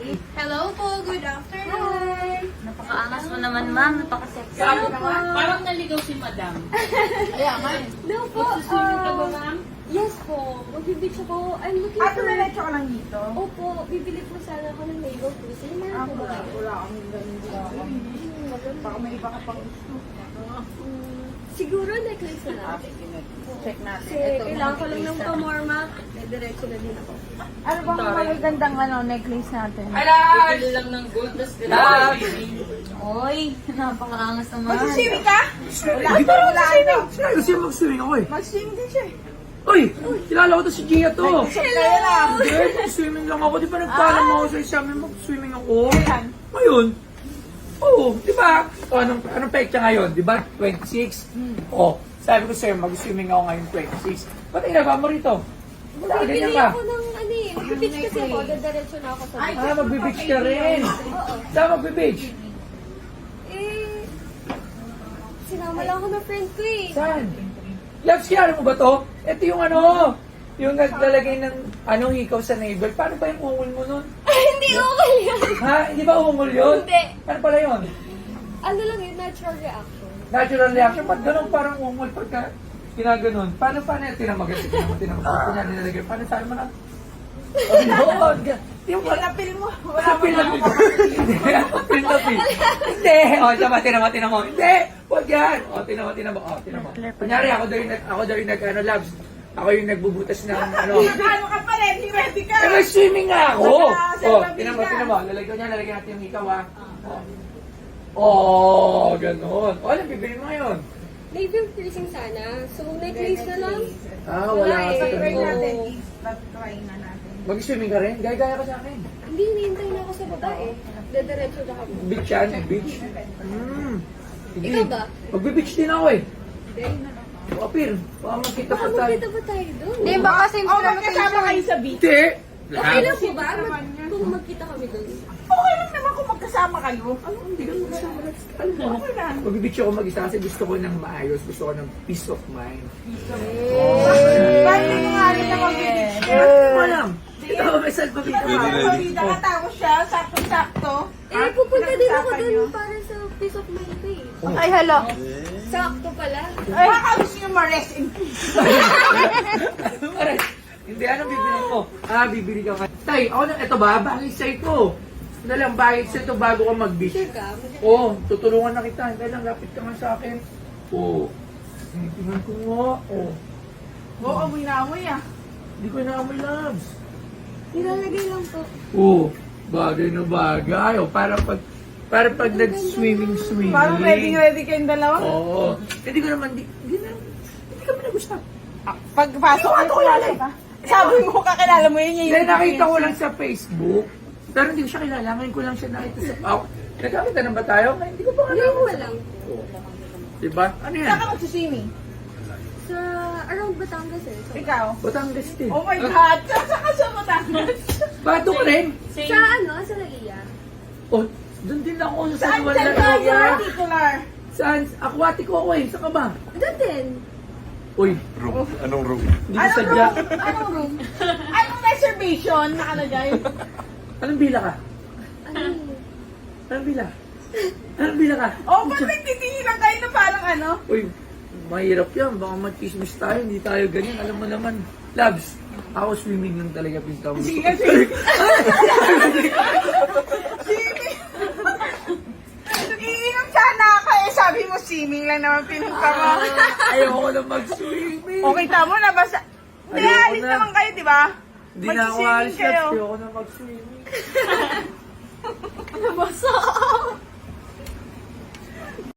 Hello po, good afternoon. Napakaangas mo naman, ma'am. Napaka-sexy. Parang naligaw si madam. No po, Swimming ka ba, ma'am? yes po, magbibitch ako. I'm looking for... Diretso ka lang dito? Opo, bibili po sana ako ng naval cruise. Meron po ba kayo? Wala kaming ganun dito. Baka may iba ka pang gusto. Siguro necklace na lang. Check natin. Kasi kailangan ko lang ng pamorma. Diretso na din ako. Ano bang magagandang necklace natin? Bibili lang ng gold, tapos Oy, napakaangas naman. Mag-swimming ka? Wala Hindi pa, pa wala mag-swimming. ito. Sinabi ko sa'yo mag-swimming ako eh. Mag-swimming din siya eh. Uy! Kilala ko to si Gia to. Kaya lang. Hindi, swimming lang ako. Di ba nagpaalam ako sa sabi mo, swimming ako? Kailan? Ngayon? Oo, di ba? O, anong petsa ngayon? Di ba? 26? O, sabi ko sa'yo, mag-swimming ako ngayon 26. Ba't inaba mo rito? Wala, Bibili ganyan ka. ako ng ano eh. Magbibitch kasi ako. Diretso na ako sa beach. Ah, magbe-beach ka rin. Oo. Saan magbe-beach? Eh, sinama lang ako ng friend ko eh. Saan? Labs, kilala mo ba to? Ito yung yung naglalagay ng hikaw sa neighbor. Paano ba yung ungol mo nun? Hindi okay yan. Ha? Hindi ba ungol yun? Hindi. Ano pala yun? Ano lang yun, natural reaction. Natural reaction. Ba't ganun parang ungol pagka ginaganon? Paano yan? Tinamagat. Kunya nilalagay. Paano saan mo na? Oh, yung Pinapil mo. Wala Kapil na pil. Kapil na pil. Hindi. O, tinama mo. Hindi. Huwag yan. O, tinama. O, tinama. Kunyari, ako daw yung labs. Ako yung nagbubutas ng Ano ka pa, ready ka. Eh, may swimming nga ako. Sa O, Mabila. tinama. Lalagyan natin yung ikaw, ha. O, ganun. O, alam, bibili mo ngayon. Naval cruising sana. So, necklace na lang. Ah, wala ka sa Try ganun. natin. Try na natin. Mag-swimming ka rin? Gaya ka sa akin. Hindi, hinihintay na ako sa baba eh. Diretso na ako. Beach yan? Beach? Sige. Ikaw ba? Magbe-beach din ako eh. Hindi. O, Apir, baka magkita Baka pa tayo. magkita ba tayo doon? Di ba kasi Oh, magkasama kayo sa beach. Hindi. Okay lang po ba? Kung magkita kami doon. Okay lang naman kung magkasama kayo. Ano, hindi ka magsama. Alam mo, Okay lang. mag-beach ako mag-isa kasi gusto ko ng maayos. Gusto ko ng peace of mind. Bakit hindi nga rin na mag-beach? Hindi mo alam. Ito, may salpabita ka. Pabida ka tapos siya, sakto-sakto. Eh, pupunta din ako Pinag-usapan doon niyo? para sa peace of mind ko eh. Ay, hello. Sakto pala. Baka gusto nyo ma-rest in peace. Hindi, anong bibili mo? Bibili ka. Tay, ako na, ito ba? Bagay sa'yo ito. Ano lang, bagay sa'yo ito bago ka mag-beach. Sure ka? Oo, tutulungan na kita. Hindi lang, lapit ka nga sa akin. Oo. Tingnan ko nga. Oo. Oo, amoy na amoy ah. Hindi ko inaamoy, loves. Nilalagay lang po. Oo. Bagay na bagay. O, para pag nag-swimming. Parang ready kayong dalawa. Oo. Hindi ko naman, hindi kami nagusta. Pagpasok Hindi ko kilala eh. Sabi mo, kakilala mo yun. Hindi, nakita ko lang sa Facebook. Pero hindi ko siya kilala. Ngayon ko lang siya nakita sa... Nagkakita na ba tayo? Hindi ko pa Hindi alam. ko alam. Diba? Ano yan? Saan ka magsiswimming? Sa around Batangas eh. So, Ikaw? Batangas din. Oh my God! Saan ka sa Batangas? Bato ka rin? sa ano? Sa Laia. Oh, doon din ako sa Saan Juan ka Lagaya. particular? Saan? Aquatico ako eh. Saan ka ba? Doon din. Uy, Room. Anong room? hindi ko sadya. Anong room? Anong reservation nakalagay? Anong bila ka? Ano yun? Anong bila? Anong bila ka? Oh, ba't nagtitingin lang kayo na parang ano? Uy, mahirap yan. Baka mag-chismis tayo. Hindi tayo ganyan. Alam mo naman. Labs, ako swimming lang talaga pinta mo. Sige, sige. Iinom sana ako eh. Sabi mo, swimming lang naman pinunta mo. Ayoko na mag-swimming. Okay, tamo na basta. Hindi, Ayoko alis na. naman kayo, di ba? Hindi na ako Mag-swimming alis, Labs. kayo. Ayoko na mag-swimming. Nabasa.